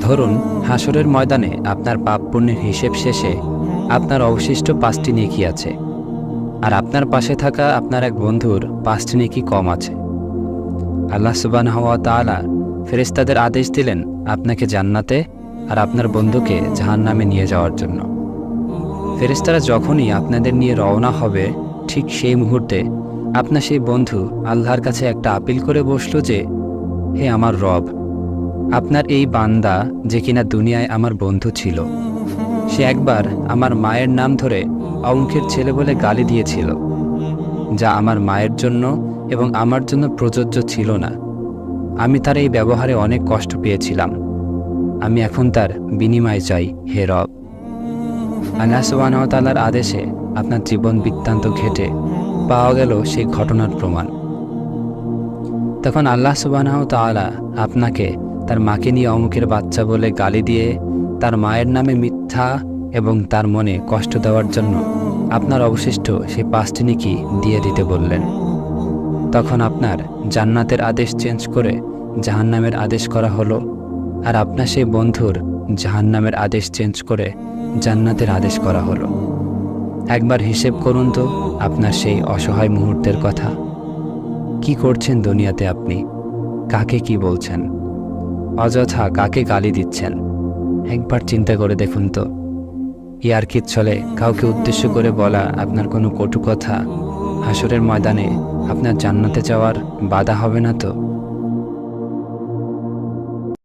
ধরুন, হাসরের ময়দানে আপনার পাপ পুণ্যের হিসেব শেষে আপনার অবশিষ্ট 5টি নেকি আছে, আর আপনার পাশে থাকা আপনার এক বন্ধুর 5টি নেকি কম আছে। আল্লাহ সুবহানাহু ওয়া তাআলা ফেরেশতাদের আদেশ দিলেন আপনাকে জান্নাতে আর আপনার বন্ধুকে জাহান্নামে নিয়ে যাওয়ার জন্য। ফেরেশতারা যখনই আপনাদের নিয়ে রওনা হবে, ঠিক সেই মুহূর্তে আপনার সেই বন্ধু আল্লাহর কাছে একটা আপিল করে বসল যে, হে আমার রব, আপনার এই বান্দা যে কিনা দুনিয়ায় আমার বন্ধু ছিল, সে একবার আমার মায়ের নাম ধরে অঙ্কের ছেলে বলে গালি দিয়েছিল, যা আমার মায়ের জন্য এবং আমার জন্য প্রযোজ্য ছিল না। আমি তার এই ব্যবহারে অনেক কষ্ট পেয়েছিলাম। আমি এখন তার বিনিময় চাই, হে রব। আল্লাহ সুবহানাহু ওয়া তাআলার আদেশে আপনার জীবন বৃত্তান্ত ঘেঁটে পাওয়া গেল সেই ঘটনার প্রমাণ। তখন আল্লাহ সুবহানাহু ওয়া তাআলা আপনাকে তার মাকে নিয়ে অমুকের বাচ্চা বলে গালি দিয়ে তার মায়ের নামে মিথ্যা এবং তার মনে কষ্ট দেওয়ার জন্য আপনার অবশিষ্ট সেই 5টি নেকি দিয়ে দিতে বললেন। তখন আপনার জান্নাতের আদেশ চেঞ্জ করে জাহান্নামের আদেশ করা হলো, আর আপনার সেই বন্ধুর জাহান্নামের আদেশ চেঞ্জ করে জান্নাতের আদেশ করা হলো। একবার হিসেব করুন তো আপনার সেই অসহায় মুহূর্তের কথা। কি করছেন দুনিয়াতে আপনি? কাকে কি বলছেন? অযথা কাকে গালি দিচ্ছেন? একবার চিন্তা করে দেখুন তো। ইয়ার্কির ছলে কাউকে উদ্দেশ্য করে বলা আপনার কোনো কটু কথা হাসরের ময়দানে আপনার জান্নাতে যাওয়ার বাধা হবে না তো?